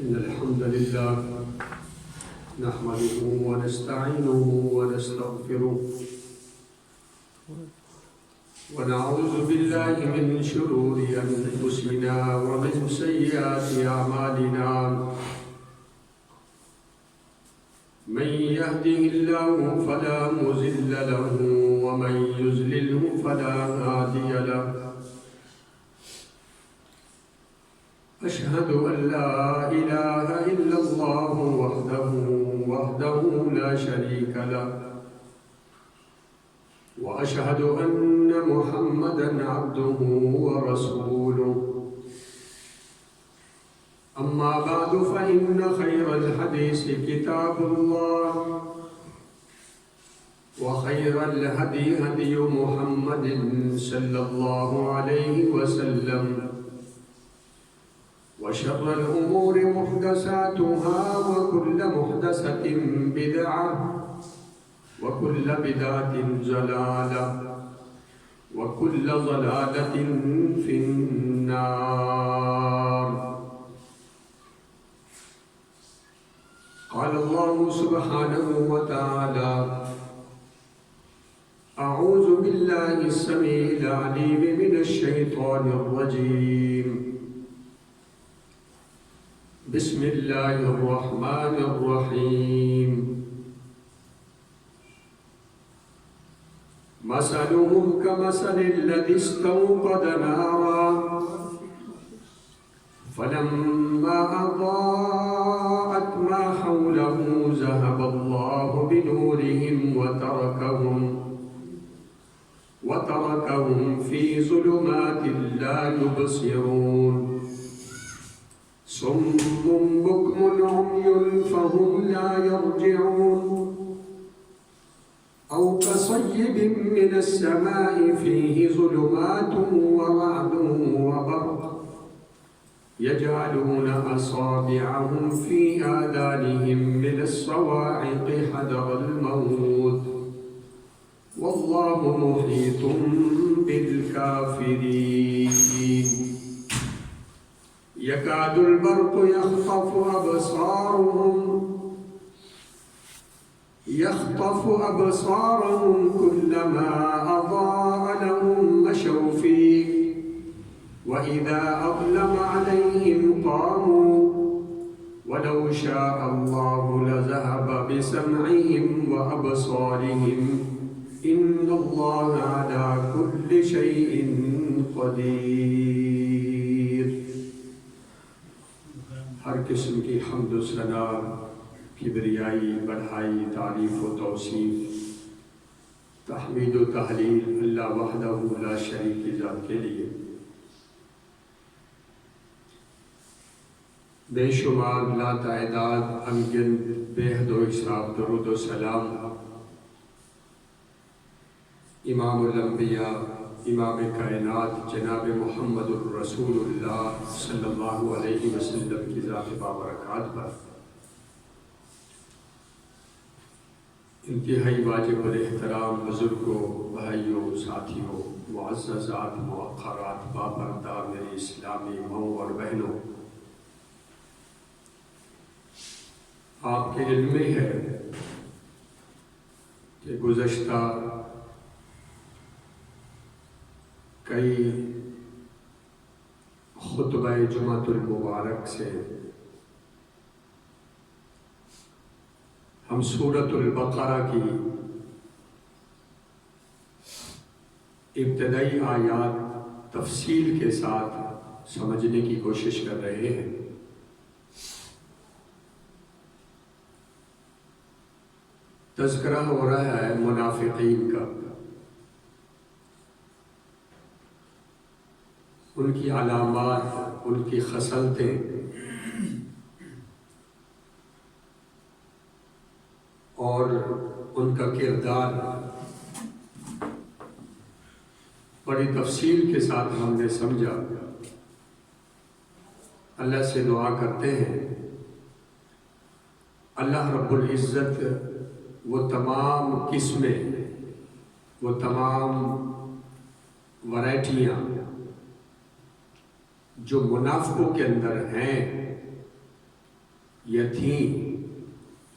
إن الحمد لله نحمده ونستعينه ونستغفره ونعوذ بالله من شرور أنفسنا ومن سيئات أعمالنا من يهده الله فلا مضل له ومن يضلله فلا هادي له أشهد أن لا إله إلا الله وحده لا شريك له وأشهد أن محمدًا عبده ورسوله أما بعد فإن خير الحديث كتاب الله وخير الهدي هدي محمد صلى الله عليه وسلم وشر الأمور محدثاتها وكل محدثة بدعة وكل بدعة ضلالة وكل ضلالة في النار. قال الله سبحانه وتعالى: أعوذ بالله السميع العليم من الشيطان الرجيم. بسم الله الرحمن الرحيم. مثلهم كمثل الذي استوقد نارا فلما أضاءت ما حوله ذهب الله بنورهم وتركهم في ظلمات لا يبصرون صم بكم عمي فهم لا يرجعون أو كصيب من السماء فيه ظلمات ورعد وبرق يجعلون أصابعهم في آذانهم من الصواعق حذر الموت والله محيط بالكافرين. يكاد البرق يخطف أبصارهم كلما أضاء لهم مشوا فيه وإذا أظلم عليهم قاموا ولو شاء الله لذهب بسمعهم وأبصارهم إن الله على كل شيء قدير. ہر قسم کی حمد و ثنا، کبریائی، بڑھائی، تعریف و توصیف، تحمید و تحلیل اللہ وحدہ لا شریک کی ذات کے لیے. بے شمار لا تعداد انگن بے حد و اصراف درود و سلام امام الانبیاء، امام کائنات جناب محمد الرسول اللہ صلی اللہ علیہ وسلم کی ذات بابرکات پر انتہائی واجب الاحترام بزرگوں، بھائیوں، ساتھیوں، معززات، موقرات، بابردہ میری اسلامی ماؤں اور بہنوں، آپ کے علم میں ہے کہ گزشتہ کئی خطبہ جمعۃ المبارک سے ہم سورۃ البقرہ کی ابتدائی آیات تفصیل کے ساتھ سمجھنے کی کوشش کر رہے ہیں. تذکرہ ہو رہا ہے منافقین کا، ان کی علامات، ان کی خصلتیں اور ان کا کردار بڑی تفصیل کے ساتھ ہم نے سمجھا. اللہ سے دعا کرتے ہیں اللہ رب العزت وہ تمام قسمیں، وہ تمام ورائٹیاں جو منافقوں کے اندر ہیں یا تھیں،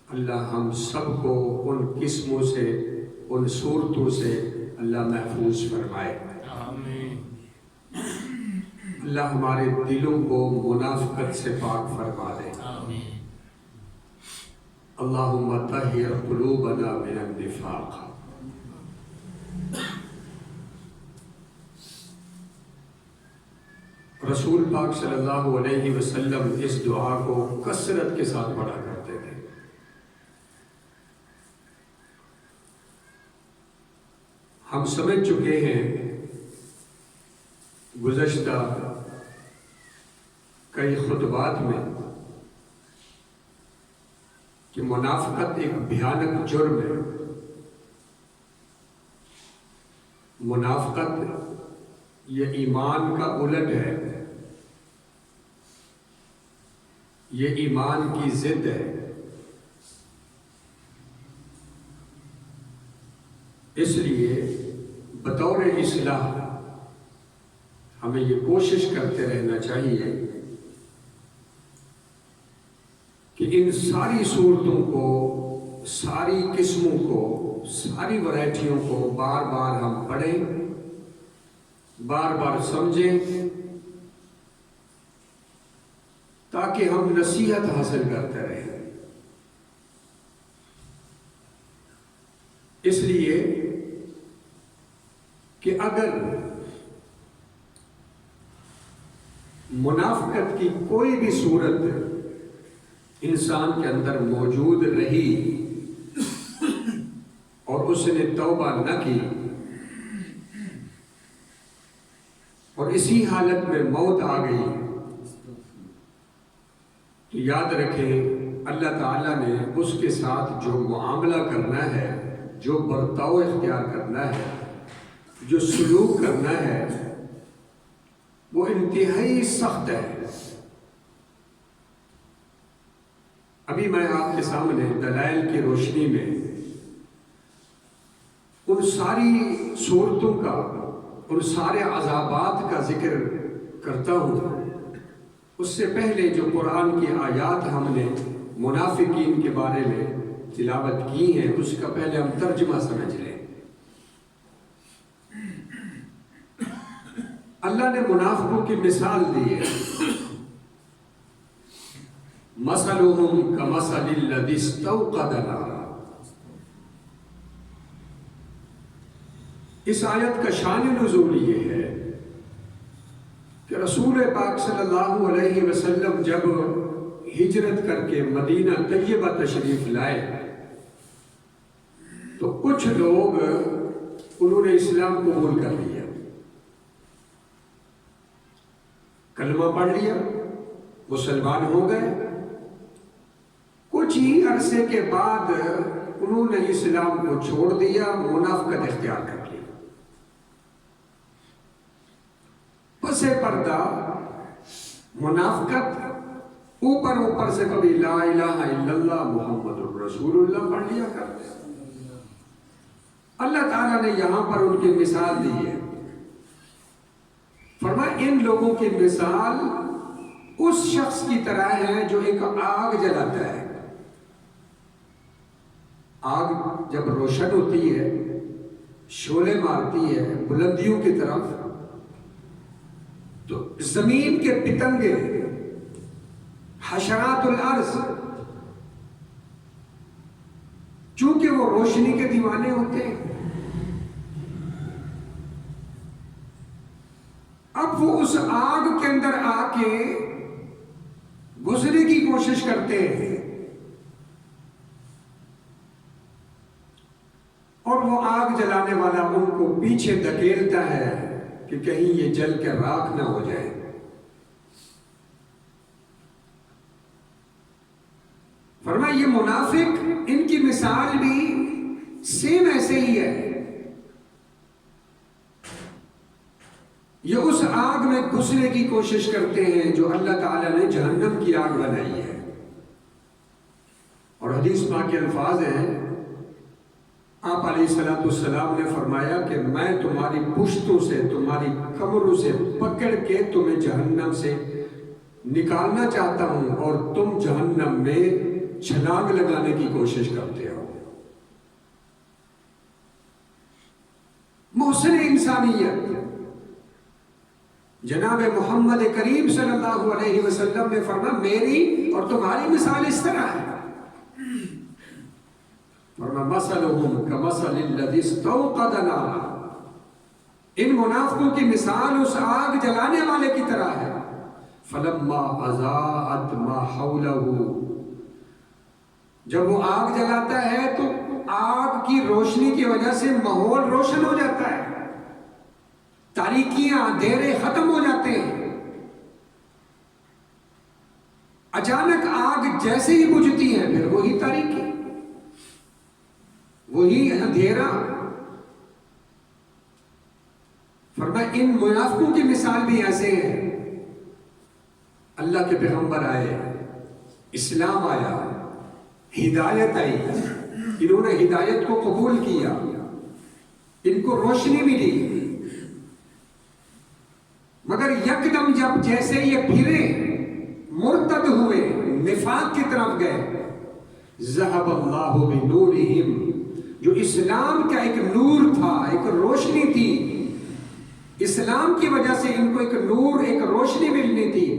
اللہ ہم سب کو ان قسموں سے، ان صورتوں سے اللہ محفوظ فرمائے۔ آمین۔ اللہ ہمارے دلوں کو منافقت سے پاک فرما دے۔ آمین۔ اللہم طہر قلوبنا من النفاق۔ رسول پاک صلی اللہ علیہ وسلم اس دعا کو کثرت کے ساتھ پڑھا کرتے تھے۔ ہم سمجھ چکے ہیں گزشتہ کئی خطبات میں کہ منافقت ایک بھیانک جرم ہے۔ منافقت یہ ایمان کا الٹ ہے، یہ ایمان کی ضد ہے۔ اس لیے بطور اصلاح ہمیں یہ کوشش کرتے رہنا چاہیے کہ ان ساری صورتوں کو، ساری قسموں کو، ساری ورائٹیوں کو بار بار ہم پڑھیں، بار بار سمجھیں، تاکہ ہم نصیحت حاصل کرتے رہیں۔ اس لیے کہ اگر منافقت کی کوئی بھی صورت انسان کے اندر موجود رہی اور اس نے توبہ نہ کی اور اسی حالت میں موت آ گئی، تو یاد رکھیں اللہ تعالیٰ نے اس کے ساتھ جو معاملہ کرنا ہے، جو برتاؤ اختیار کرنا ہے، جو سلوک کرنا ہے، وہ انتہائی سخت ہے۔ ابھی میں آپ کے سامنے دلائل کی روشنی میں ان ساری صورتوں کا، ان سارے عذابات کا ذکر کرتا ہوں۔ اس سے پہلے جو قرآن کی آیات ہم نے منافقین کے بارے میں تلاوت کی ہیں، اس کا پہلے ہم ترجمہ سمجھ لیں۔ اللہ نے منافقوں کی مثال دی ہے، مثلهم كمثل الذي استوقد نارا۔ اس آیت کا شان نزول یہ ہے کہ رسول پاک صلی اللہ علیہ وسلم جب ہجرت کر کے مدینہ طیبہ تشریف لائے تو کچھ لوگ انہوں نے اسلام قبول کر لیا، کلمہ پڑھ لیا، مسلمان ہو گئے۔ کچھ ہی عرصے کے بعد انہوں نے اسلام کو چھوڑ دیا، منافقت اختیار کر لی۔ پس پردہ منافقت اوپر اوپر سے کبھی لا الہ الا اللہ محمد الرسول اللہ پڑھ لیا کرتے۔ اللہ تعالیٰ نے یہاں پر ان کی مثال دی ہے، فرمایا ان لوگوں کی مثال اس شخص کی طرح ہے جو ایک آگ جلاتا ہے۔ آگ جب روشن ہوتی ہے، شعلے مارتی ہے بلندیوں کی طرف، تو زمین کے پتنگے، حشرات الارض، چونکہ وہ روشنی کے دیوانے ہوتے ہیں، اب وہ اس آگ کے اندر آ کے گزرنے کی کوشش کرتے ہیں، اور وہ آگ جلانے والا ان کو پیچھے دھکیلتا ہے کہ کہیں یہ جل کے راکھ نہ ہو جائے۔ فرمایا یہ منافق، ان کی مثال بھی سیم ایسے ہی ہے۔ یہ اس آگ میں گھسنے کی کوشش کرتے ہیں جو اللہ تعالیٰ نے جہنم کی آگ بنائی ہے۔ اور حدیث پاک کے الفاظ ہیں، آپ علیہ السلام نے فرمایا کہ میں تمہاری پشتوں سے، تمہاری کمروں سے پکڑ کے تمہیں جہنم سے نکالنا چاہتا ہوں، اور تم جہنم میں چھلانگ لگانے کی کوشش کرتے ہو. محسن انسانیت جناب محمد کریم صلی اللہ علیہ وسلم نے فرمایا میری اور تمہاری مثال اس طرح ہے. فرمایا مثلهم کمثل الذی استوقد نارا، ان منافقوں کی مثال اس آگ جلانے والے کی طرح ہے. فلما اضاءت ما حوله، جب وہ آگ جلاتا ہے تو آگ کی روشنی کی وجہ سے ماحول روشن ہو جاتا ہے، تاریکیاں اندھیرے ختم ہو جاتے ہیں. اچانک آگ جیسے ہی بجھتی ہے پھر وہی تاریکی، وہی اندھیرا. فرمایا ان منافقوں کی مثال بھی ایسے ہے. اللہ کے پیغمبر آئے، اسلام آیا، ہدایت آئی، انہوں نے ہدایت کو قبول کیا، ان کو روشنی ملی، مگر یکدم جب جیسے یہ پھرے مرتد ہوئے، نفاق کی طرف گئے، ذہب اللہ بنورہم، جو اسلام کا ایک نور تھا، ایک روشنی تھی، اسلام کی وجہ سے ان کو ایک نور، ایک روشنی ملنی تھی،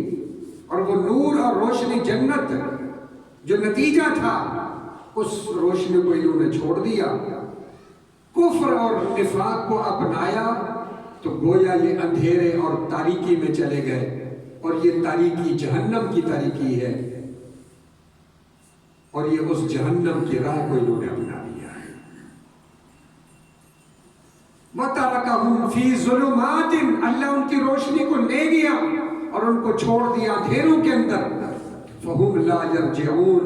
اور وہ نور اور روشنی جنت جو نتیجہ تھا، اس روشنی کو انہوں نے چھوڑ دیا، کفر اور نفاق کو اپنایا، تو گویا یہ اندھیرے اور تاریکی میں چلے گئے، اور یہ تاریکی جہنم کی تاریکی ہے، اور یہ اس جہنم کی راہ کو انہوں نے اپنا لیا ہے. وَتَرَكَهُمْ فِي ظُلُمَاتٍ، اللہ ان کی روشنی کو لے گیا اور ان کو چھوڑ دیا اندھیروں کے اندر. فَهُمْ لَا يَرْجِعُونَ،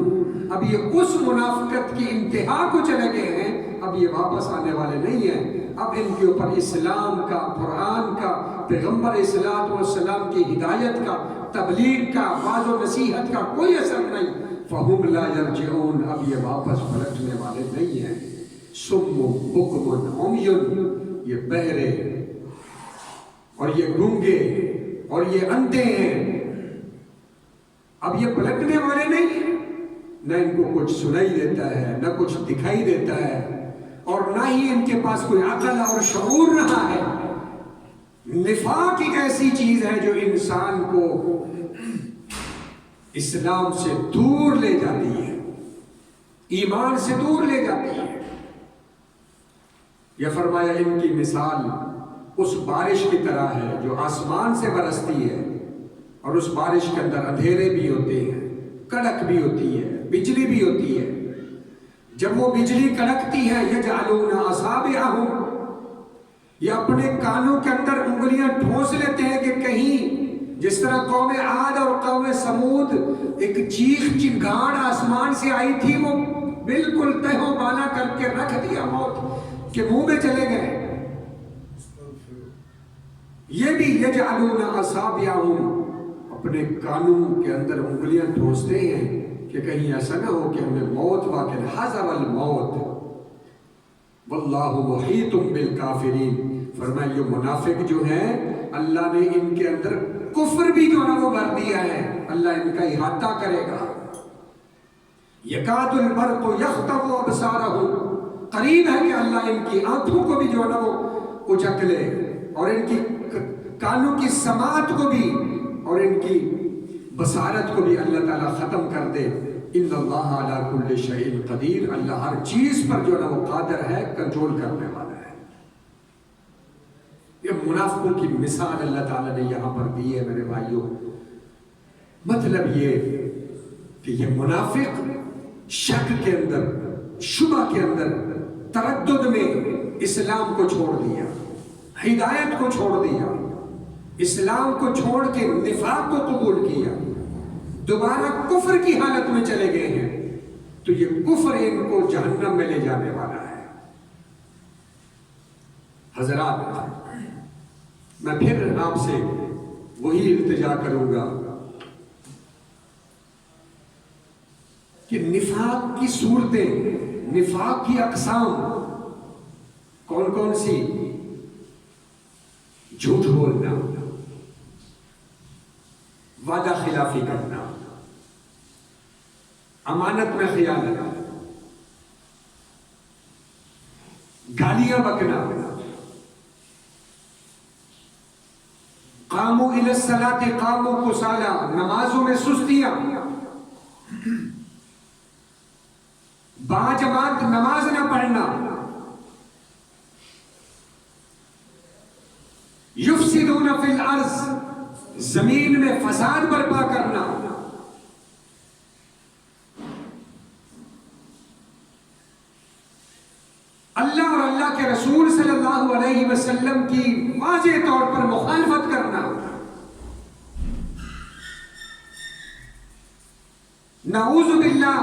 اب یہ اس منافقت کی انتہا کو چلے گئے ہیں، اب یہ واپس آنے والے نہیں ہیں. اب ان کے اوپر اسلام کا، قرآن کا، پیغمبر صلی اللہ علیہ وسلم کی ہدایت کا، تبلیغ کا، واعظ و نصیحت کا کوئی اثر نہیں. فَهُمْ لَا يَرْجِعُونَ، اب یہ واپس پلٹنے والے نہیں ہیں. سُمٌّ بُکْمٌ عُمْیٌ، یہ بہرے اور یہ گونگے اور یہ اندھے ہیں، اب یہ پلٹنے والے نہیں ہیں. نہ ان کو کچھ سنائی دیتا ہے، نہ کچھ دکھائی دیتا ہے، اور نہ ہی ان کے پاس کوئی عقل اور شعور رہا ہے. نفاق ایک ایسی چیز ہے جو انسان کو اسلام سے دور لے جاتی ہے، ایمان سے دور لے جاتی ہے. یہ فرمایا ان کی مثال اس بارش کی طرح ہے جو آسمان سے برستی ہے، اور اس بارش کے اندر اندھیرے بھی ہوتے ہیں، کڑک بھی ہوتی ہے، بجلی بھی ہوتی ہے. جب وہ بجلی کڑکتی ہے، یجعلون اصابعہم، یہ اپنے کانوں کے اندر انگلیاں ٹھونس لیتے ہیں کہ کہیں جس طرح قوم عاد اور قوم سمود ایک چیخ چنگاڑ آسمان سے آئی تھی، وہ بالکل تہو بالا کر کے رکھ دیا موت کے منہ میں چلے گئے. یہ بھی یجعلون اصابعہم، اپنے کانوں کے اندر انگلیاں ٹھونستے ہیں کہ کہیں ایسا نہ ہو کہ ہمیں موت واقع. حذر الموت واللہ محیط بالکافرین. فرمایا یہ منافق جو ہیں، اللہ نے ان کے اندر کفر بھی جو ہے وہ بھر دیا ہے، اللہ ان کا احاطہ کرے گا. یکاد البرق یخطف ابصارہم، قریب ہے کہ اللہ ان کی آنکھوں کو بھی جو ہے وہ اچک لے، اور ان کی کانوں کی سماعت کو بھی، اور ان کی بصارت کو بھی اللہ تعالیٰ ختم کر دے. ان اللہ علی کل شیء قدیر، اللہ ہر چیز پر جو ہے وہ قادر ہے، کنٹرول کرنے والا ہے. یہ منافقوں کی مثال اللہ تعالیٰ نے یہاں پر دی ہے میرے بھائیوں. مطلب یہ کہ یہ منافق شک کے اندر، شبہ کے اندر، تردد میں اسلام کو چھوڑ دیا، ہدایت کو چھوڑ دیا، اسلام کو چھوڑ کے نفاق کو قبول کیا، دوبارہ کفر کی حالت میں چلے گئے ہیں. تو یہ کفر ان کو جہنم میں لے جانے والا ہے. حضرات، میں پھر آپ سے وہی التجا کروں گا کہ نفاق کی صورتیں، نفاق کی اقسام کون کون سی؟ جھوٹ بولنا، وعدہ خلافی کرنا، امانت میں خیانت، گالیاں بکنا، قاموا الی الصلاۃ قاموا کسالی، نمازوں میں سستیاں، باجماعت نماز نہ پڑھنا، یفسدون فی الارض، زمین میں فساد برپا کرنا، اللہ اور اللہ کے رسول صلی اللہ علیہ وسلم کی واضح طور پر مخالفت کرنا، نعوذ باللہ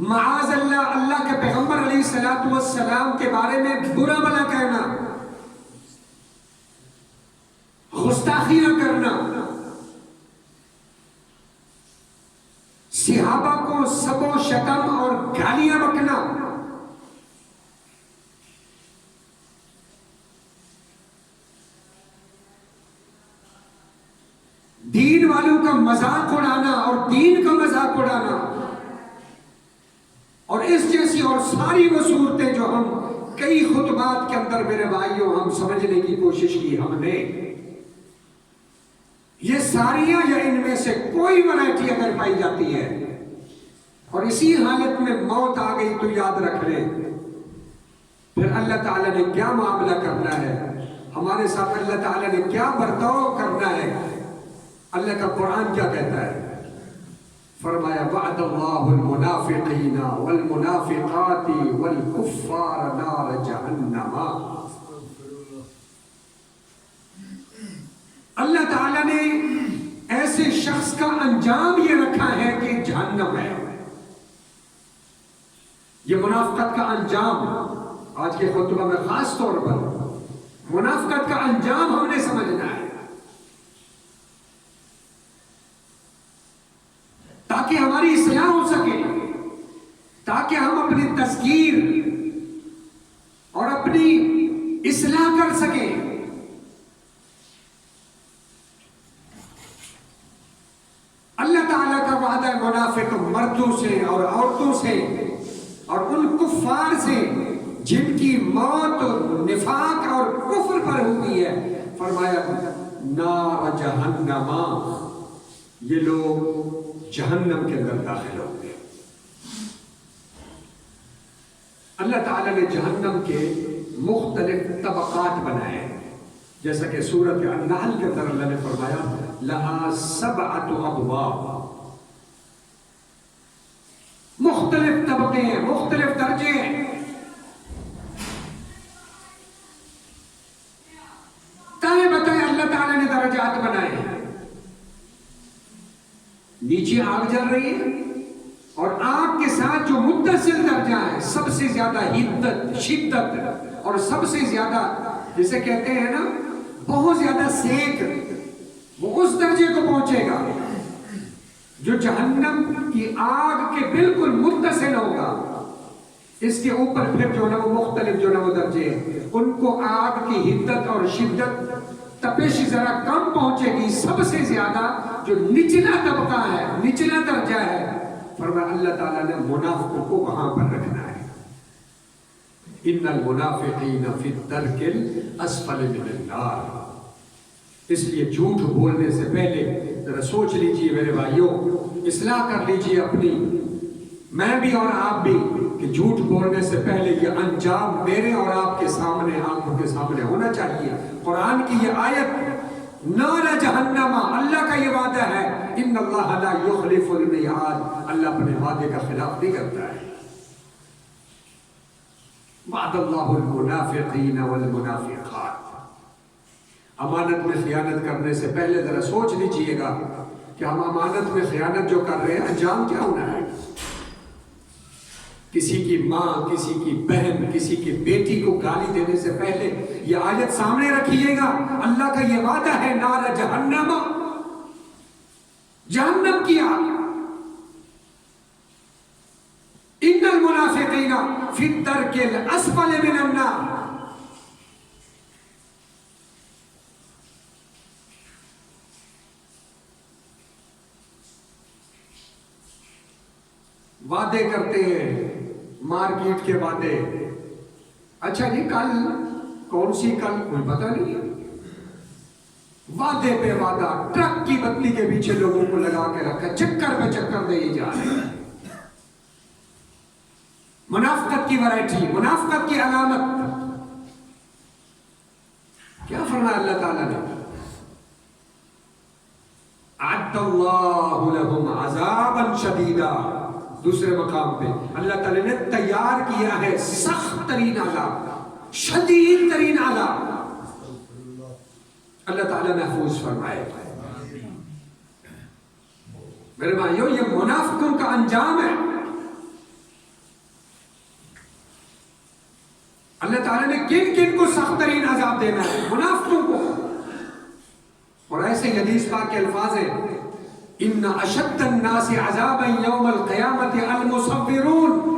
معاذ اللہ، اللہ کے پیغمبر علیہ الصلوۃ والسلام کے بارے میں برا بھلا کہنا، گستاخیاں کرنا، صحابہ کو سب و شتم اور گالیاں بکنا، دین والوں کا مذاق اڑانا اور دین کا مذاق اڑانا، اور اس جیسی اور ساری وہ صورتیں جو ہم کئی خطبات کے اندر میرے بھائیوں ہم سمجھنے کی کوشش کی ہم نے، یہ ساریاں یا ان میں سے کوئی ورائٹی اگر پائی جاتی ہے اور اسی حالت میں موت آ گئی تو یاد رکھ لیں پھر اللہ تعالیٰ نے کیا معاملہ کرنا ہے ہمارے ساتھ، اللہ تعالیٰ نے کیا برتاؤ کرنا ہے۔ اللہ کا قرآن کیا کہتا ہے؟ فرمایا وعد اللہ المنافقین والمنافقات والکفار نار جہنم، اللہ تعالیٰ نے ایسے شخص کا انجام یہ رکھا ہے کہ جہنم ہے۔ یہ منافقت کا انجام آج کے خطبہ میں خاص طور پر منافقت کا انجام ہم نے سمجھنا ہے، تاکہ ہماری اصلاح ہو سکے، تاکہ ہم اپنی تذکیر اور اپنی اصلاح کر سکیں۔ اللہ تعالیٰ کا وعدہ منافق مردوں سے اور عورتوں سے اور ان کفار سے جن کی موت نفاق اور کفر پر ہوئی ہے، فرمایا نار جہنم، یہ لوگ جہنم کے اندر داخل ہوں گے۔ اللہ تعالیٰ نے جہنم کے مختلف طبقات بنائے ہیں، جیسا کہ سورۃ النحل کے اندر اللہ نے فرمایا لہا سبعۃ ابواب، مختلف طبقے ہیں، مختلف درجے ہیں۔ تائیں بتائیں اللہ تعالیٰ نے درجات بنائے ہیں۔ نیچے آگ جل رہی ہے اور آگ کے ساتھ جو متصل درجہ ہے، سب سے زیادہ حدت شدت اور سب سے زیادہ جسے کہتے ہیں نا بہت زیادہ سینک، وہ اس درجے کو پہنچے گا جو جہنم کی آگ کے بالکل متصل ہوگا۔ اس کے اوپر پھر جو نا وہ مختلف جو نا وہ درجے ہیں، ان کو آگ کی حدت اور شدت تپش ذرا کم پہنچے گی۔ سب سے زیادہ جو نچلا طبقہ ہے، نچلا درجہ ہے، فرمایا اللہ تعالیٰ نے منافقوں کو وہاں پر رکھنا ہے۔ ان المنافقین فی الدرک الاسفل من النار۔ اس لیے جھوٹ بولنے سے پہلے ذرا سوچ لیجئے میرے بھائیوں، اصلاح کر لیجئے اپنی، میں بھی اور آپ بھی، کہ جھوٹ بولنے سے پہلے یہ انجام میرے اور آپ کے سامنے، آنکھوں کے سامنے ہونا چاہیے۔ قرآن کی یہ آیت نار جہنم، اللہ کا یہ وعدہ ہے، ان اللہ لا یخلف المیعاد، اللہ اپنے وعدے کا خلاف نہیں کرتا ہے۔ وعد اللہ المنافقین والمنافقات۔ امانت میں خیانت کرنے سے پہلے ذرا سوچ لیجئے گا کہ ہم امانت میں خیانت جو کر رہے ہیں انجام کیا ہونا ہے۔ کسی کی ماں، کسی کی بہن، کسی کی بیٹی کو گالی دینے سے پہلے یہ آیت سامنے رکھیے گا، اللہ کا یہ وعدہ ہے نار جہنم، جہنم کی آگ۔ ان المنافقین فی الدرک الاسفل من النار۔ وعدے کرتے ہیں، مارکیٹ کے وعدے. اچھا جی کل کون سی کل کوئی پتہ نہیں ہے. وعدے پہ وعدہ، ٹرک کی بتی کے پیچھے لوگوں کو لگا کے رکھا، چکر پہ چکر دے جا رہے ہیں. منافقت کی ورائٹی، منافقت کی علامت. کیا فرمایا اللہ تعالیٰ نے؟ اعد اللہ لہم عذابا شدیدا. دوسرے مقام پہ اللہ تعالیٰ نے تیار کیا ہے سخت ترین عذاب، شدید ترین عذاب. اللہ تعالیٰ محفوظ فرمائے. میرے بھائیوں یہ منافقوں کا انجام ہے. اللہ تعالیٰ نے کن کن کو سخت ترین عذاب دینا ہے؟ منافقوں کو. اور ایسے حدیث پاک کے الفاظ ہیں، ان اشد الناس عذابا یوم القیامت المصورون.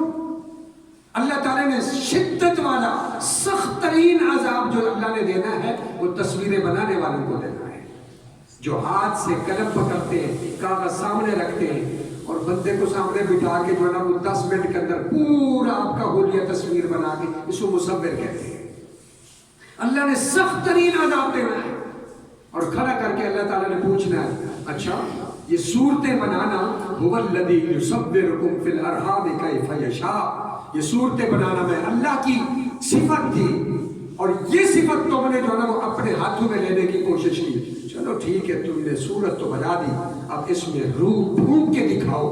اللہ تعالیٰ نے شدت والا سخت ترین عذاب جو اللہ نے دینا ہے وہ تصویریں بنانے والوں کو دینا ہے، جو ہاتھ سے قلم پکڑتے ہیں، کاغذ سامنے رکھتے ہیں اور بندے کو سامنے بٹھا کے جو ہے نا وہ 10 منٹ کے اندر پورا آپ کا حلیہ تصویر بنا کے اس کو مصور کہتے ہیں. اللہ نے سخت ترین عذاب دینا ہے اور کھڑا کر کے اللہ تعالیٰ نے پوچھنا ہے اچھا یہ صورتیں بنانا هو الذی یصورکم فی الارحام کیف یشاء. یہ صورتیں بنانا میں اللہ کی صفت تھی اور یہ صفت تم نے جو ہے نا وہ اپنے ہاتھوں میں لینے کی کوشش کی. چلو ٹھیک ہے تم نے صورت تو بنا دی، اب اس میں روح پھونک کے دکھاؤ.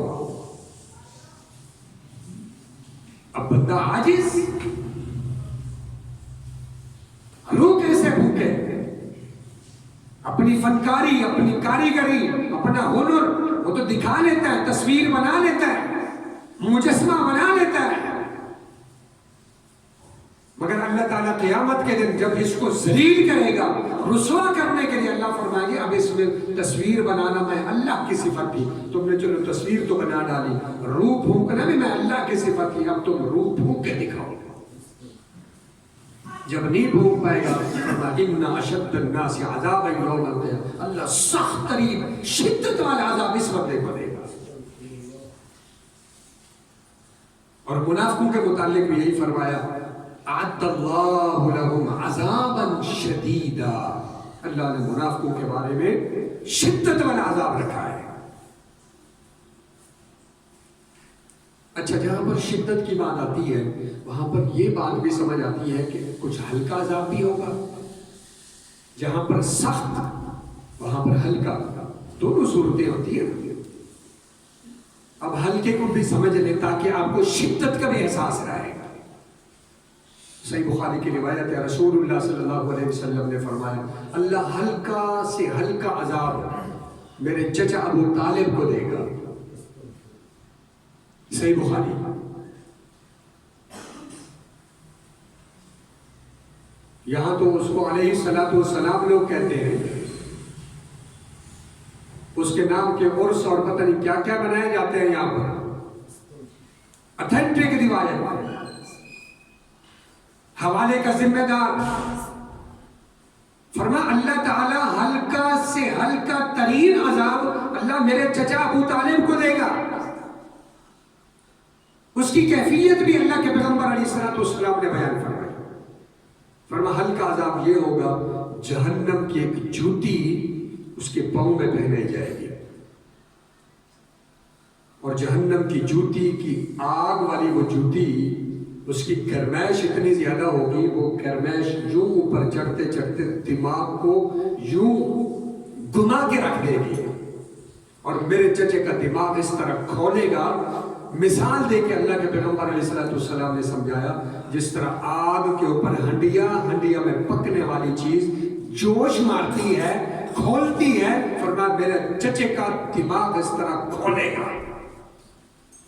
اب بندہ عاجز، روح کیسے پھونکے؟ اپنی فنکاری، اپنی کاریگری، اپنا ہنر وہ تو دکھا لیتا ہے، تصویر بنا لیتا ہے، مجسمہ بنا لیتا ہے. مگر اللہ تعالیٰ قیامت کے دن جب اس کو ذلیل کرے گا، رسوا کرنے کے لیے اللہ فرمائے گا اب اس میں تصویر بنانا میں اللہ کی صفت تھی، تم نے چلو تصویر تو بنا ڈالی، روح پھونکنا بھی میں اللہ کی صفت تھی، اب تم روح پھونک کے دکھاؤ. جب نہیں پھونک پائے گا ان اشد الناس عذابا یوم القیامہ، اللہ سخت ترین شدت والا عذاب اس بندے کو دے گا. اور منافقوں کے متعلق بھی یہی فرمایا اعد اللہ لہم عذابا شدیدا. اللہ نے منافقوں کے بارے میں شدت والا عذاب رکھا ہے. اچھا جہاں پر شدت کی بات آتی ہے وہاں پر یہ بات بھی سمجھ آتی ہے کہ کچھ ہلکا عذاب بھی ہوگا. جہاں پر سخت وہاں پر ہلکا، دونوں صورتیں ہوتی ہیں. اب ہلکے کو بھی سمجھ لیں تاکہ آپ کو شدت کا بھی احساس رہے. صحیح بخاری کی روایت ہے، رسول اللہ صلی اللہ علیہ وسلم نے فرمایا اللہ ہلکا سے ہلکا عذاب میرے چچا ابو طالب کو دے گا. صحیح بخاری. یہاں تو اس کو علیہ السلام لوگ کہتے ہیں، اس کے نام کے عرس اور پتہ نہیں کیا کیا بنائے جاتے ہیں یہاں پر. اتھینٹک روایت، حوالے کا ذمہ دار فرما اللہ تعالیٰ ہلکا سے ہلکا ترین عذاب اللہ میرے چچا ابو طالب کو دے گا. اس کی کیفیت بھی اللہ کے پیغمبر علیہ السلام نے بیان فرمائی. فرما ہلکا عذاب یہ ہوگا جہنم کی ایک جوتی اس کے پاؤں میں پہنائی جائے گی اور جہنم کی جوتی کی آگ والی وہ جوتی اس کی گرمائش اتنی زیادہ ہوگی، وہ گرمائش یوں اوپر چڑھتے چڑھتے دماغ کو یوں گما کے رکھ دے گی اور میرے چچے کا دماغ اس طرح کھولے گا. مثال دے کے اللہ کے پیغمبر علیہ السلام نے سمجھایا جس طرح آگ کے اوپر ہنڈیا میں پکنے والی چیز جوش مارتی ہے، کھولتی ہے، فرمایا میرے چچے کا دماغ اس طرح کھولے گا.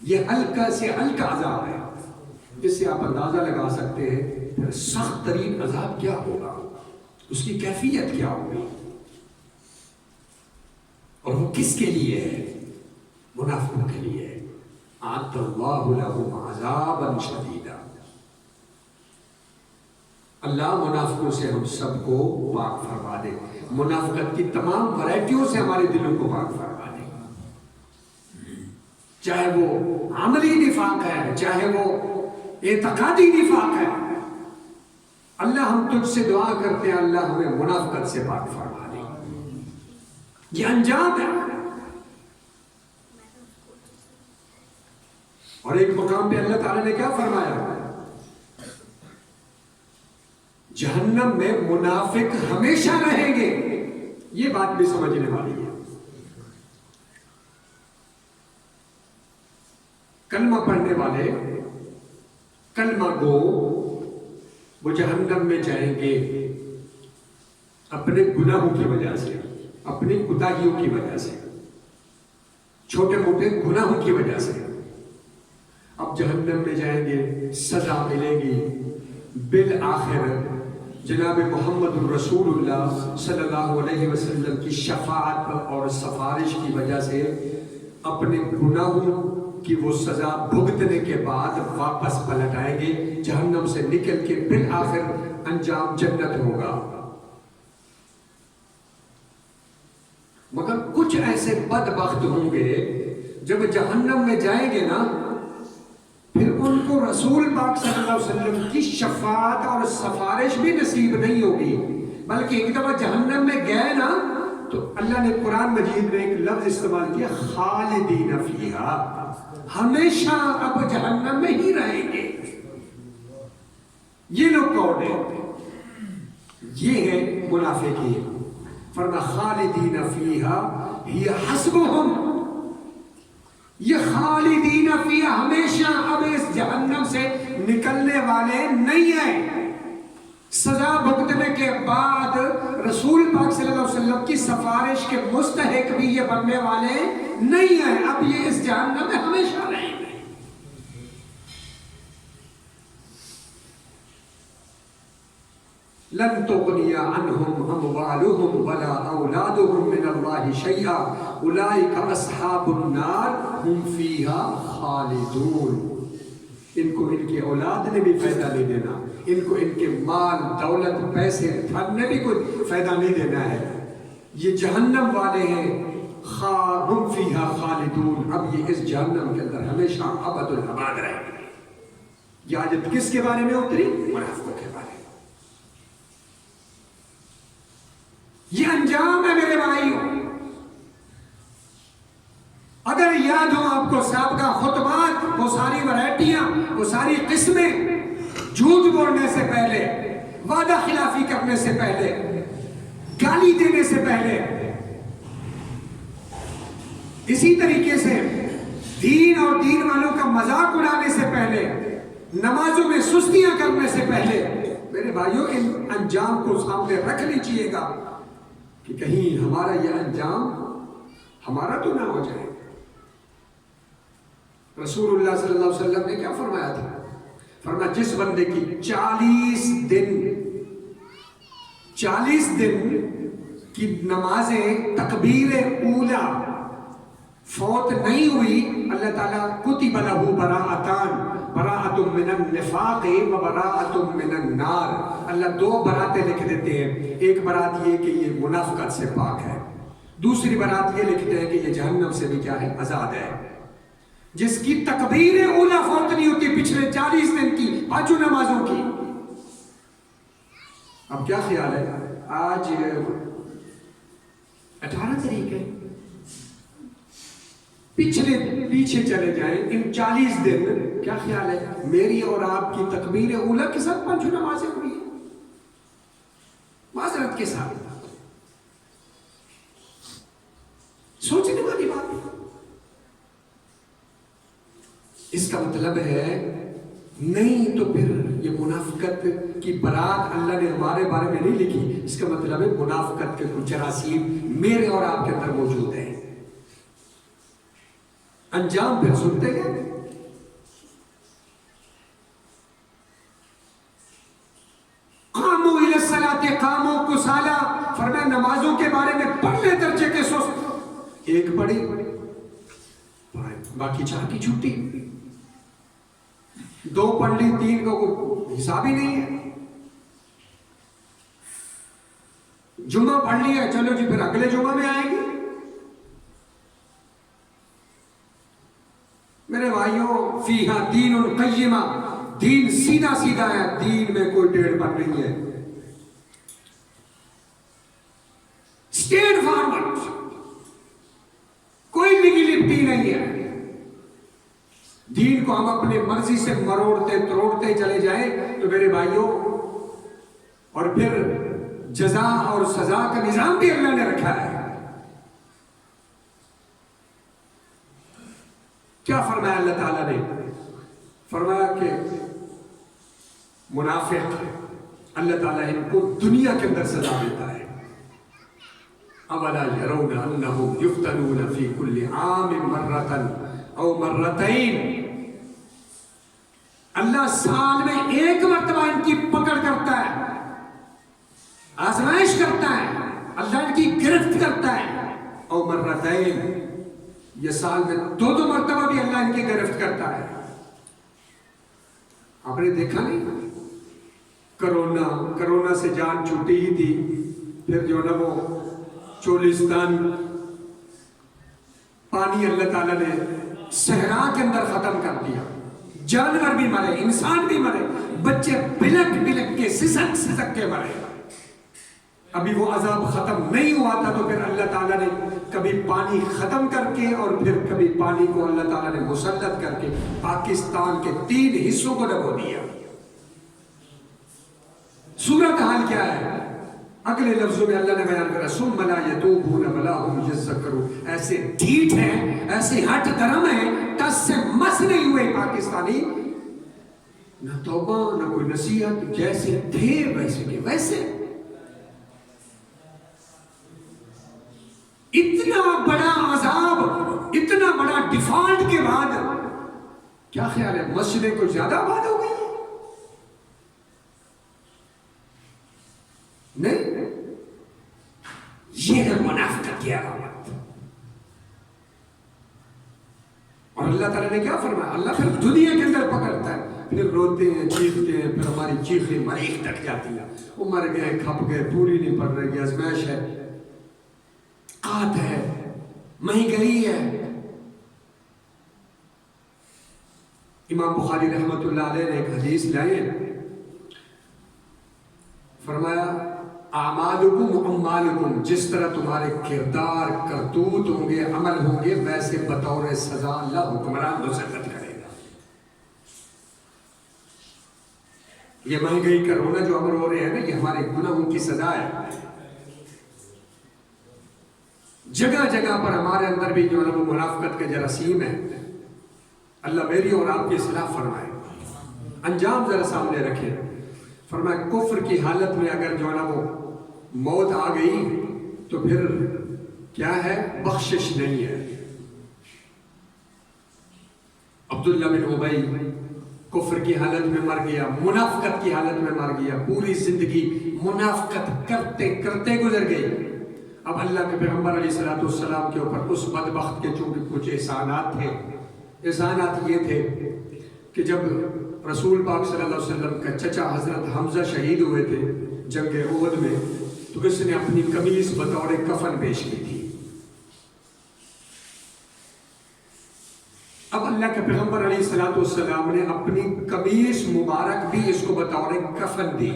یہ ہلکا سے ہلکا عذاب ہے جس سے آپ اندازہ لگا سکتے ہیں پھر سخت ترین عذاب کیا ہوگا، اس کی کیفیت کیا ہوگی اور وہ کس کے لیے ہے؟ منافقوں کے لیے. اعد اللہ لہم عذابا شدیدا. اللہ منافقوں سے ہم سب کو پاک فرما دے، منافقت کی تمام ورائٹیوں سے ہمارے دلوں کو پاک فرما دے. چاہے وہ عملی نفاق ہے، چاہے وہ اعتقادی نفاق ہے. اللہ ہم تجھ سے دعا کرتے ہیں اللہ ہمیں منافقت سے پاک فرما دے. یہ انجام ہے. اور ایک مقام پہ اللہ تعالیٰ نے کیا فرمایا؟ جہنم میں منافق ہمیشہ رہیں گے. یہ بات بھی سمجھنے والی ہے. کلمہ پڑھنے والے، کلمہ گو، وہ جہنم میں جائیں گے اپنے گناہوں کی وجہ سے، اپنی کوتاہیوں کی وجہ سے، چھوٹے موٹے گناہوں کی وجہ سے. اب جہنم میں جائیں گے، سزا ملے گی. بالآخر جناب محمد الرسول اللہ صلی اللہ علیہ وسلم کی شفاعت اور سفارش کی وجہ سے اپنے گناہوں کی وہ سزا بھگتنے کے بعد واپس پلٹ آئیں گے جہنم سے نکل کے. بالآخر انجام جنت ہوگا. مگر کچھ ایسے بدبخت ہوں گے جب جہنم میں جائیں گے نا، پھر ان کو رسول پاک صلی اللہ علیہ وسلم کی شفاعت اور سفارش بھی نصیب نہیں ہوگی. بلکہ ایک دفعہ جہنم میں گئے نا تو اللہ نے قرآن مجید میں ایک لفظ استعمال کیا، خالدین فیہا، ہمیشہ اب جہنم میں ہی رہیں گے. یہ لوگ کون ہیں؟ یہ ہے منافقین. فرما خالدین فیہا ہی حسبہم، یہ خالدین فیہا ہمیشہ اب اس جہنم سے نکلنے والے نہیں ہیں. سزا بھگتنے کے بعد رسول پاک صلی اللہ علیہ وسلم کی سفارش کے مستحق بھی یہ بننے والے نہیں ہیں. اب یہ اس جہنم میں ہمیشہ رہیں گے. لن تغنی عنہم اموالہم ولا اولادہم من اللہ شیئا اولئک اصحاب النار ہم فیہا خالدون. ان کو ان کی اولاد نے بھی فائدہ نہیں دینا، ان کو ان کے مال دولت پیسے دھن نے بھی کوئی فائدہ نہیں دینا ہے. یہ جہنم والے ہیں، ہم فیہا خالدون. اب یہ اس جہنم کے اندر ہمیشہ ابد الاباد رہیں گے. یہ آیت کس کے بارے میں اتری؟ منافقوں کے بارے میں. یہ انجام ہے میرے بھائیوں. اگر یاد ہو آپ کو سابقہ خطبات، وہ ساری ورائٹیاں، وہ ساری قسمیں، جھوٹ بولنے سے پہلے، وعدہ خلافی کرنے سے پہلے، گالی دینے سے پہلے، اسی طریقے سے دین اور دین والوں کا مذاق اڑانے سے پہلے، نمازوں میں سستیاں کرنے سے پہلے، میرے بھائیوں ان انجام کو سامنے رکھ لیجیے گا کہ کہیں ہمارا یہ انجام ہمارا تو نہ ہو جائے. رسول اللہ صلی اللہ علیہ وسلم نے کیا فرمایا تھا؟ فرمایا جس بندے کی 40 دن کی نمازیں تکبیر اولا فوت نہیں ہوئی، اللہ تعالیٰ کتب لہ براءتان، براءت من النفاق و براءت من النار. اللہ 2 براتیں لکھ دیتے ہیں. ایک برات یہ کہ یہ منافقت سے پاک ہے، دوسری برات یہ لکھتے ہیں کہ یہ جہنم سے بھی کیا ہے؟ آزاد ہے. جس کی تکبیر اولا فوت نہیں ہوتی پچھلے 40 دن کی 5 نمازوں کی. اب کیا خیال ہے؟ آج 18 تاریخ ہے، پیچھے چلے جائیں ان 40 دن، کیا خیال ہے میری اور آپ کی تکبیر اولا کے ساتھ 5 نمازیں ہوئی ہیں؟ معذرت کے ساتھ. سوچنے والی بات. اس کا مطلب ہے نہیں تو پھر یہ منافقت کی برات اللہ نے ہمارے بارے میں نہیں لکھی. اس کا مطلب ہے منافقت کے کچھ جراثیم میرے اور آپ کے اندر موجود ہیں. انجام پھر سنتے گئے. قاموا الی الصلاۃ قاموا کسالا، فرمایا نمازوں کے بارے میں پڑھنے درجے کے سست. ایک پڑھی باقی 4 کی چھٹی، 2 پڑھ لی 3 کا کوئی حساب ہی نہیں ہے. جمعہ پڑھ لیا، چلو جی پھر اگلے جمعہ میں آئیں گے. میرے بھائیوں فیہا دین قیمہ، دین سیدھا سیدھا ہے، دین میں کوئی ٹیڑھ پن نہیں ہے، اسٹیٹ فارورڈ، کوئی لگی لپٹی نہیں ہے۔ دین کو ہم اپنے مرضی سے مروڑتے تروڑتے چلے جائیں تو میرے بھائیوں، اور پھر جزا اور سزا کا نظام بھی اللہ نے رکھا ہے۔ کیا فرمایا اللہ تعالیٰ نے؟ فرمایا کہ منافق اللہ تعالیٰ ان کو دنیا کے اندر سزا دیتا ہے۔ اولا یرون انہم یفتنون فی کل عام مرۃ او مرتین، اللہ سال میں ایک مرتبہ ان کی پکڑ کرتا ہے، آزمائش کرتا ہے، اللہ ان کی گرفت کرتا ہے، او مرتین، یہ سال میں دو مرتبہ بھی اللہ ان کی گرفت کرتا ہے۔ آپ نے دیکھا نہیں کرونا سے جان چھوٹی ہی تھی، پھر جو نا وہ چولستان پانی اللہ تعالیٰ نے صحرا کے اندر ختم کر دیا، جانور بھی مرے، انسان بھی مرے، بچے بلک بلک کے سسک سسک کے مرے۔ ابھی وہ عذاب ختم نہیں ہوا تھا تو پھر اللہ تعالیٰ نے کبھی پانی ختم کر کے اور پھر کبھی پانی کو اللہ تعالیٰ نے مسلط کر کے پاکستان کے 3 حصوں کو ڈبو دیا۔ صورت حال کیا ہے؟ اگلے لفظوں میں اللہ نے بیان کرا ثم لا یتوبون ولا هم یذکرون، ایسے ڈھیٹ ہیں، ایسے ہٹ درم ہیں، ٹس سے مس نہیں ہوئے پاکستانی، نہ توبہ نہ کوئی نصیحت، جیسے تھے ویسے کے ویسے۔ اتنا بڑا عذاب، اتنا بڑا ڈیفالٹ کے بعد کیا خیال ہے مسجدیں کو زیادہ آباد ہو گئی؟ نہیں، یہ ہے منافقت کی علامت۔ اور اللہ تعالیٰ نے کیا فرمایا؟ اللہ پھر دنیا کے اندر پکڑتا ہے، پھر روتے ہیں چیختے ہیں، پھر ہماری چیخیں مریخ تک جاتی ہیں، وہ مر گئے کھپ گئے، پوری نہیں پڑ رہی، آزمائش ہے، قات ہے، مہنگائی ہے۔ امام بخاری رحمت اللہ علیہ نے ایک حدیث لائے، فرمایا اعمالکم اعمالکم، جس طرح تمہارے کردار کرتوت ہوں گے، عمل ہوں گے، ویسے بطور سزا اللہ حکمران مسلط کرے گا۔ یہ مہنگائی کا رونا جو امر ہو رہے ہیں نا، یہ ہمارے گناہوں کی سزا ہے۔ جگہ جگہ پر ہمارے اندر بھی جو ہے وہ منافقت کے جراثیم ہے۔ اللہ میری اور آپ کی اصلاح فرمائے۔ انجام ذرا سامنے رکھیں۔ فرمایا کفر کی حالت میں اگر جو ہے نا وہ موت آ گئی تو پھر کیا ہے؟ بخشش نہیں ہے۔ عبداللہ بن ابی کفر کی حالت میں مر گیا، منافقت کی حالت میں مر گیا، پوری زندگی منافقت کرتے کرتے گزر گئی۔ اب اللہ کے پیغمبر علیہ السلام کے اوپر اس بدبخت کے چونکہ کچھ احسانات تھے۔ احسانات یہ تھے کہ جب رسول پاک صلی اللہ علیہ وسلم کا چچا حضرت حمزہ شہید ہوئے تھے جنگ احد میں، تو اس نے اپنی قمیص بطور کفن پیش کی تھی۔ اب اللہ کے پیغمبر علیہ السلام نے اپنی قمیص مبارک بھی اس کو بطور کفن دی،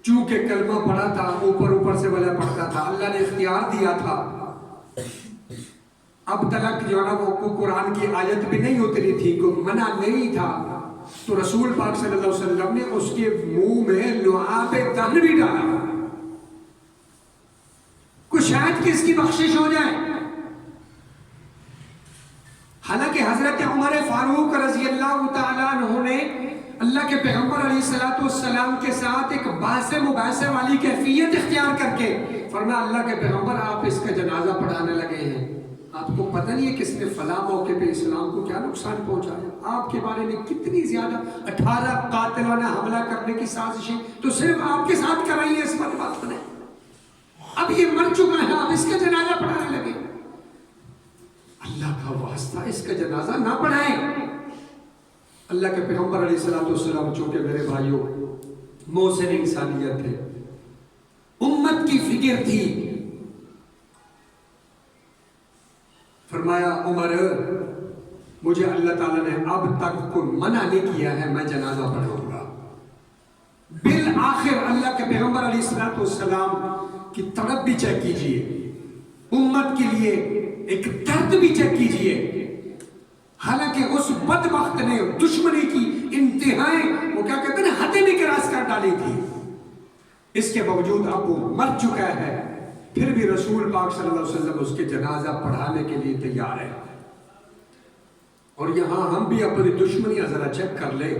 چونکہ کلمہ پڑھا تھا، اوپر سے ولا پڑھتا تھا، اللہ نے اختیار دیا تھا۔ اب تلک جو ہے نا وہ قرآن کی آیت بھی نہیں اتری تھی، کوئی منع نہیں تھا، تو رسول پاک صلی اللہ علیہ وسلم نے اس کے منہ میں لعاب دہن بھی ڈالا، کوئی شاید کہ اس کی بخشش ہو جائے۔ حالانکہ حضرت عمر فاروق رضی اللہ تعالیٰ عنہ نے اللہ کے پیغمبر علیہ السلام کے ساتھ ایک بحث مباحثے والی کیفیت اختیار کر کے فرمایا اللہ کے پیغمبر آپ اس کا جنازہ پڑھانے لگے ہیں، آپ کو پتہ نہیں ہے کس نے فلاں موقع پہ اسلام کو کیا نقصان پہنچایا، آپ کے بارے میں کتنی زیادہ 18 قاتلانہ حملہ کرنے کی سازشیں تو صرف آپ کے ساتھ کرائی ہے اس بات نے، اب یہ مر چکا ہے، آپ اس کا جنازہ پڑھانے لگے۔ اللہ کا واسطہ اس کا جنازہ نہ پڑھائیں۔ اللہ کے پیغمبر علیہ السلام چونکہ میرے بھائیوں محسن انسانیت تھے، امت کی فکر تھی، فرمایا عمر مجھے اللہ تعالیٰ نے اب تک کوئی منع نہیں کیا ہے میں جنازہ پڑھاؤں گا۔ بالآخر اللہ کے پیغمبر علیہ الصلوۃ والسلام کی طرف بھی چیک کیجئے، امت کے لیے ایک درد بھی چیک کیجئے۔ حالانکہ اس بدبخت نے دشمنی کی انتہائیں وہ کیا کہتے ہیں حدیں بھی کراس کر ڈالی تھی، اس کے باوجود اب وہ مر چکا ہے، پھر بھی رسول پاک صلی اللہ علیہ وسلم اس کے جنازہ پڑھانے کے لیے تیار ہے۔ اور یہاں ہم بھی اپنی دشمنیاں ذرا چیک کر لیں،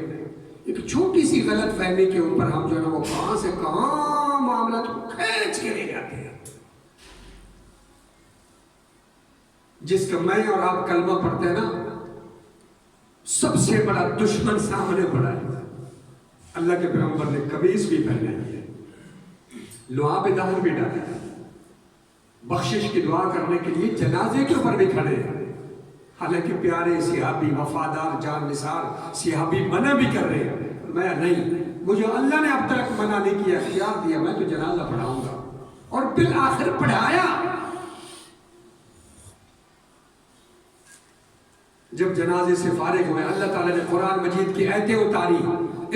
ایک چھوٹی سی غلط فہمی کے اوپر ہم جو ہے نا وہ کہاں سے کہاں معاملات کو کھینچ کے لے جاتے ہیں۔ جس کا میں اور آپ کلمہ پڑھتے ہیں نا، سب سے بڑا دشمن سامنے پڑا ہے۔ اللہ کے پیغمبر نے قمیص بھی پہنے ہے، لعاب دہن بھی ڈالے، بخشش کی دعا کرنے کے لیے جنازے کے اوپر بھی کھڑے ہیں۔ حالانکہ پیارے صحابی وفادار جان نثار صحابی منع بھی کر رہے ہیں، میں نہیں، مجھے اللہ نے اب تک منع نہیں کیا، اختیار دیا، میں تو جنازہ پڑھاؤں گا، اور بالآخر پڑھایا۔ جب جنازے سے فارغ ہوئے اللہ تعالیٰ نے قرآن مجید کی آیتیں اتاری،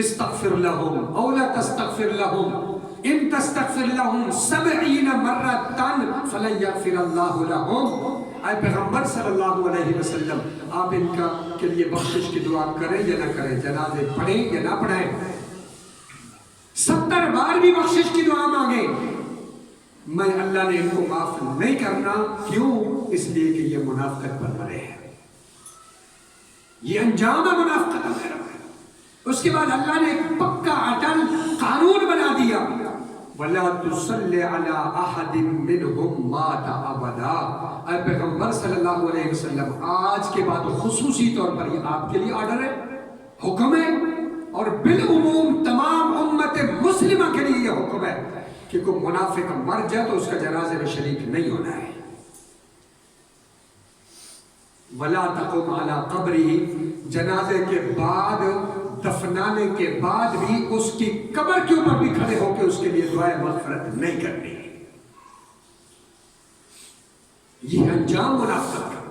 استغفر لہم او لا تستغفر لہم ان تستغفر لہم 70 مرتن فلن یغفر اللہ لہم۔ اے پیغمبر صلی اللہ علیہ وسلم آپ ان کا کے لیے بخشش کی دعا کریں یا نہ کریں، جنازے پڑھیں یا نہ پڑھیں، 70 بار بھی بخشش کی دعا مانگیں، میں اللہ نے ان کو معاف نہیں کرنا۔ کیوں؟ اس لیے کہ یہ منافقت پر مرے ہیں، یہ انجام ہے منافقت کا میرا۔ اس کے بعد اللہ نے ایک پکا اٹل قانون بنا دیا، وَلَا تُصَلِّ عَلَىٰ أَحَدٍ مِّنْهُمْ مَاتَ أَبَدًا۔ اے پیغمبر صلی اللہ علیہ وسلم آج کے بعد خصوصی طور پر یہ آپ کے لیے آرڈر ہے، حکم ہے، اور بالعموم تمام امت مسلمہ کے لیے یہ حکم ہے کہ کوئی منافق مر جائے تو اس کا جنازے میں شریک نہیں ہونا ہے۔ وَلَا تَقُمْ عَلَىٰ قَبْرِهِ، جنازے کے بعد دفنانے کے بعد بھی اس کی قبر کے اوپر بھی کھڑے ہو کے اس کے لیے دعائے مغفرت نہیں کرنی۔ یہ انجام منافقت کا،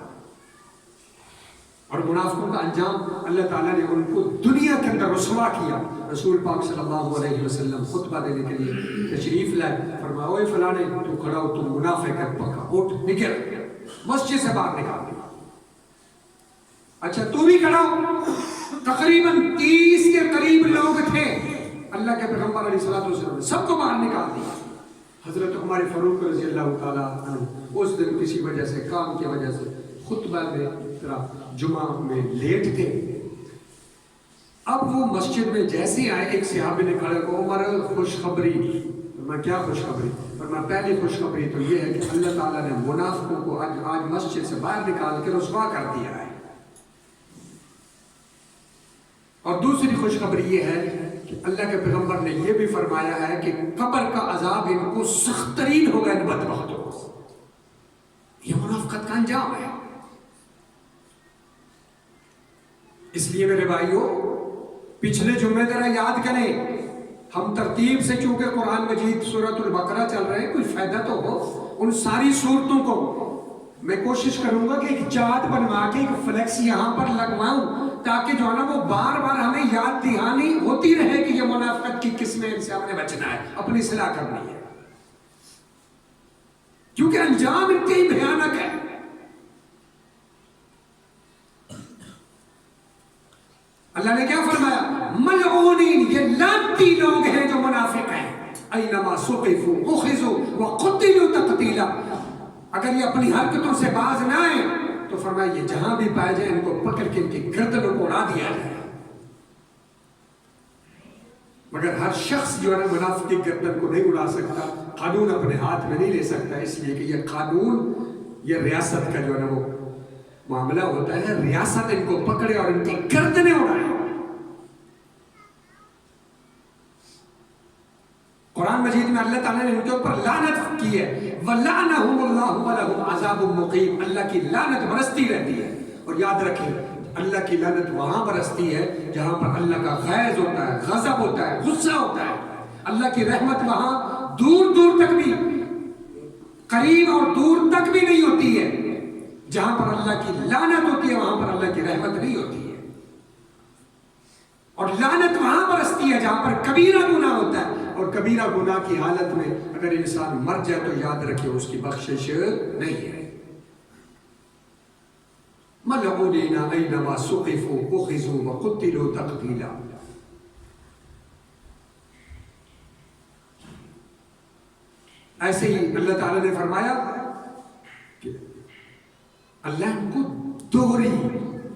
اور منافقوں کا انجام اللہ تعالیٰ نے ان کو دنیا کے اندر رسوا کیا۔ رسول پاک صلی اللہ علیہ وسلم خطبہ دینے کے لیے تشریف لائے، فرمایا اوے فلانے تو کھڑا ہو، تم منافق ہے پکا، اٹھ نکل، مسجد سے باہر نکال دیا۔ اچھا تو بھی کھڑا ہو، تقریباً 30 کے قریب لوگ تھے، اللہ کے پیغمبر علیہ الصلوۃ والسلام نے سب کو باہر نکال دیا۔ حضرت عمر فاروق رضی اللہ تعالیٰ عنہ اس دن کسی وجہ سے، کام کی وجہ سے خطبہ میں جمعہ میں لیٹ تھے۔ اب وہ مسجد میں جیسے آئے، ایک صحابی نے کھڑے کو عمر خوشخبری، میں کیا خوشخبری؟ اور میں پہلی خوشخبری تو یہ ہے کہ اللہ تعالیٰ نے منافقوں کو آج مسجد سے باہر نکال کے رسوا کر دیا ہے، اور دوسری خوشخبری یہ ہے کہ اللہ کے پیغمبر نے یہ بھی فرمایا ہے کہ قبر کا عذاب ان کو سخت ترین ہوگا ان بدبختوں کو۔ یہ منافقت کا انجام ہے۔ اس لیے میرے بھائیوں پچھلے جمعے ذرا یاد کریں، ہم ترتیب سے چونکہ قرآن مجید سورۃ البقرہ چل رہے ہیں، کوئی فائدہ تو ہو ان ساری صورتوں کو۔ میں کوشش کروں گا کہ ایک چارٹ بنوا کے ایک فلیکس یہاں پر لگواؤں تاکہ جو ہے نا وہ بار بار ہمیں یاد دہانی ہوتی رہے کہ یہ منافقت کی قسمیں، ان سے ہم نے بچنا ہے، اپنی اصلاح کرنی ہے، کیونکہ انجام انتہائی بھیانک ہے۔ اللہ نے کیا فرمایا؟ ملعونین، یہ لعنتی لوگ ہیں جو منافق ہیں، اینما ثقفوا اخذوا وقتلوا تقتیلا۔ اگر یہ اپنی حرکتوں سے باز نہ آئے تو فرمایا یہ جہاں بھی پائے جائیں ان کو پکڑ کے ان کی گردنوں کو اڑا دیا جائے۔ مگر ہر شخص جو ہے نا منافق کی گردن کو نہیں اڑا سکتا، قانون اپنے ہاتھ میں نہیں لے سکتا، اس لیے کہ یہ قانون، یہ ریاست کا جو ہے نا وہ معاملہ ہوتا ہے، ریاست ان کو پکڑے اور ان کی گردنیں اڑائے۔ قرآن مجید میں اللہ تعالیٰ نے ان کے اوپر لعنت کی ہے، وَلَعْنَهُمُ اللَّهُ وَلَهُمْ عَذَابٌ مُقِيمٌ۔ اللہ کی لعنت برستی رہتی ہے، اور یاد رکھیں اللہ کی لعنت وہاں برستی ہے جہاں پر اللہ کا غیظ ہوتا ہے، غضب ہوتا ہے، غصہ ہوتا ہے۔ اللہ کی رحمت وہاں دور دور تک بھی، قریب اور دور تک بھی نہیں ہوتی ہے۔ جہاں پر اللہ کی لعنت ہوتی ہے وہاں پر اللہ کی رحمت نہیں ہوتی ہے، اور لعنت وہاں برستی ہے جہاں پر کبیرہ گناہ ہوتا ہے، اور کبیرہ گناہ کی حالت میں اگر انسان مر جائے تو یاد رکھے اس کی بخشش نہیں ہے۔ ملعونین اینما ثقفوا اخذوا وقتلوا تقتیلا۔ ایسے ہی اللہ تعالیٰ نے فرمایا کہ اللہ ان کو دوہری،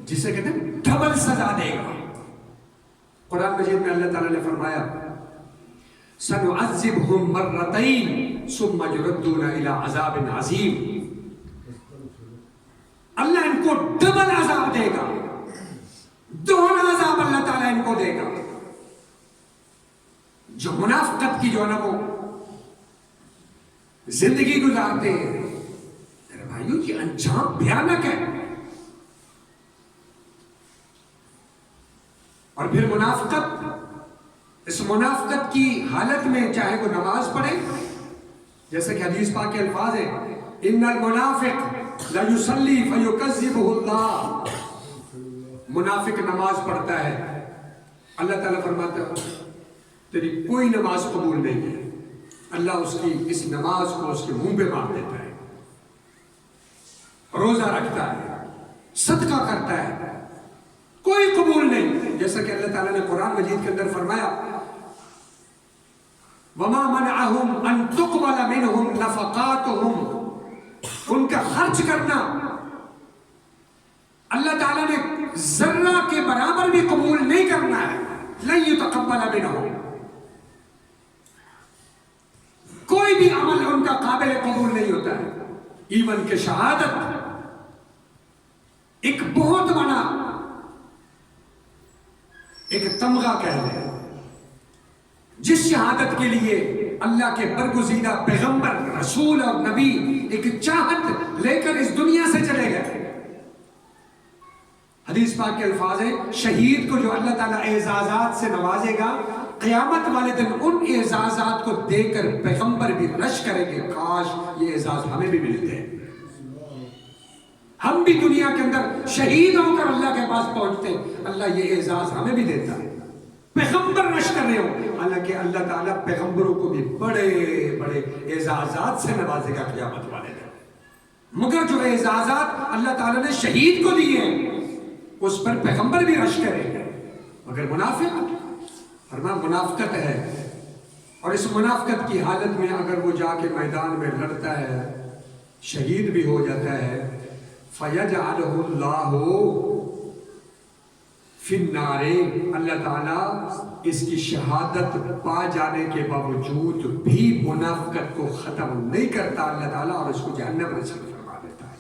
جسے کہتے ہیں ڈبل سزا دے گا۔ قرآن مجید میں اللہ تعالیٰ نے فرمایا سنعذبهم مرتين ثم يردون الى عذاب عظیم، اللہ ان کو ڈبل عذاب دے گا، دوہرا عذاب اللہ تعالیٰ ان کو دے گا۔ جو منافقت کی جو ہے نا وہ زندگی گزارتے ہیں، میرے بھائیوں یہ انجام بھیانک ہے۔ اور پھر منافقت، اس منافقت کی حالت میں چاہے وہ نماز پڑھے، جیسے کہ حدیث پاک کے الفاظ ہیں ان المنافق لا یصلی فیکذبہ اللہ، منافق نماز پڑھتا ہے، اللہ تعالیٰ فرماتا ہے تیری کوئی نماز قبول نہیں ہے، اللہ اس کی اس نماز کو اس کے منہ پہ مار دیتا ہے۔ روزہ رکھتا ہے، صدقہ کرتا ہے، کوئی قبول نہیں، جیسا کہ اللہ تعالیٰ نے قرآن مجید کے اندر فرمایا وَمَا مَنَعَهُمْ أَن تُقْبَلَ مِنْهُمْ نَفَقَاتُهُمْ، ان کا خرچ کرنا اللہ تعالیٰ نے ذرہ کے برابر بھی قبول نہیں کرنا ہے، لَن يُتَقَبَّلَ مِنْهُمْ، کوئی بھی عمل ان کا قابل قبول نہیں ہوتا ہے۔ ایون کہ شہادت ایک بہت بڑا ایک تمغہ کہہ لیں، جس شہادت کے لیے اللہ کے برگزیدہ پیغمبر رسول اور نبی ایک چاہت لے کر اس دنیا سے چلے گئے۔ حدیث پاک کے الفاظ ہیں شہید کو جو اللہ تعالیٰ اعزازات سے نوازے گا، قیامت والے دن ان اعزازات کو دے کر پیغمبر بھی رش کریں گے کاش یہ اعزاز ہمیں بھی ملتے ہیں، ہم بھی دنیا کے اندر شہید ہو کر اللہ کے پاس پہنچتے، اللہ یہ اعزاز ہمیں بھی دیتا ہے، پیغمبر رش کر رہے ہو، حالانکہ اللہ تعالیٰ پیغمبروں کو بھی بڑے بڑے اعزازات سے نوازے گا قیامت والے دن، مگر جو اعزازات اللہ تعالیٰ نے شہید کو دیے ہیں اس پر پیغمبر بھی رش کریں گے۔ مگر منافق فرمایا منافقت ہے، اور اس منافقت کی حالت میں اگر وہ جا کے میدان میں لڑتا ہے، شہید بھی ہو جاتا ہے، فَيَجْعَلُهُ اللَّهُ فِي النَّارِ، اللہ تعالیٰ اس کی شہادت پا جانے کے باوجود بھی منافقت کو ختم نہیں کرتا اللہ تعالیٰ، اور اس کو جہنم نصیب فرما دیتا ہے۔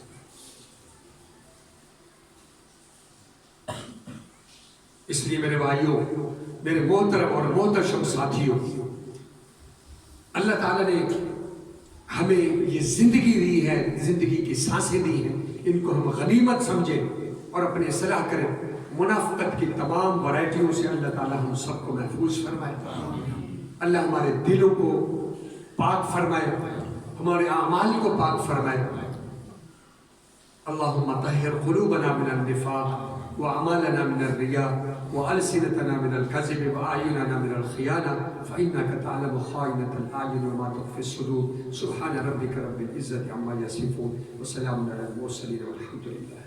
اس لیے میرے بھائیوں، میرے محترم اور محتشم ساتھیوں، اللہ تعالیٰ نے ہمیں یہ زندگی دی ہے، زندگی کی سانسیں دی ہیں، ان کو ہم غنیمت سمجھیں اور اپنے اصلاح کریں۔ منافقت کی تمام ورائٹیوں سے اللہ تعالیٰ ہم سب کو محفوظ فرمائے، اللہ ہمارے دلوں کو پاک فرمائے، ہمارے اعمال کو پاک فرمائے۔ اللہم طہر قلوبنا من النفاق وأعمالنا من الرياء وألسنتنا من الكذب وأعيننا من الخيانة فإنك تعلم خائنة الأعين وما تخفي الصدور۔ سبحان ربك رب العزة عما يصفون وسلام على المرسلين والحمد لله۔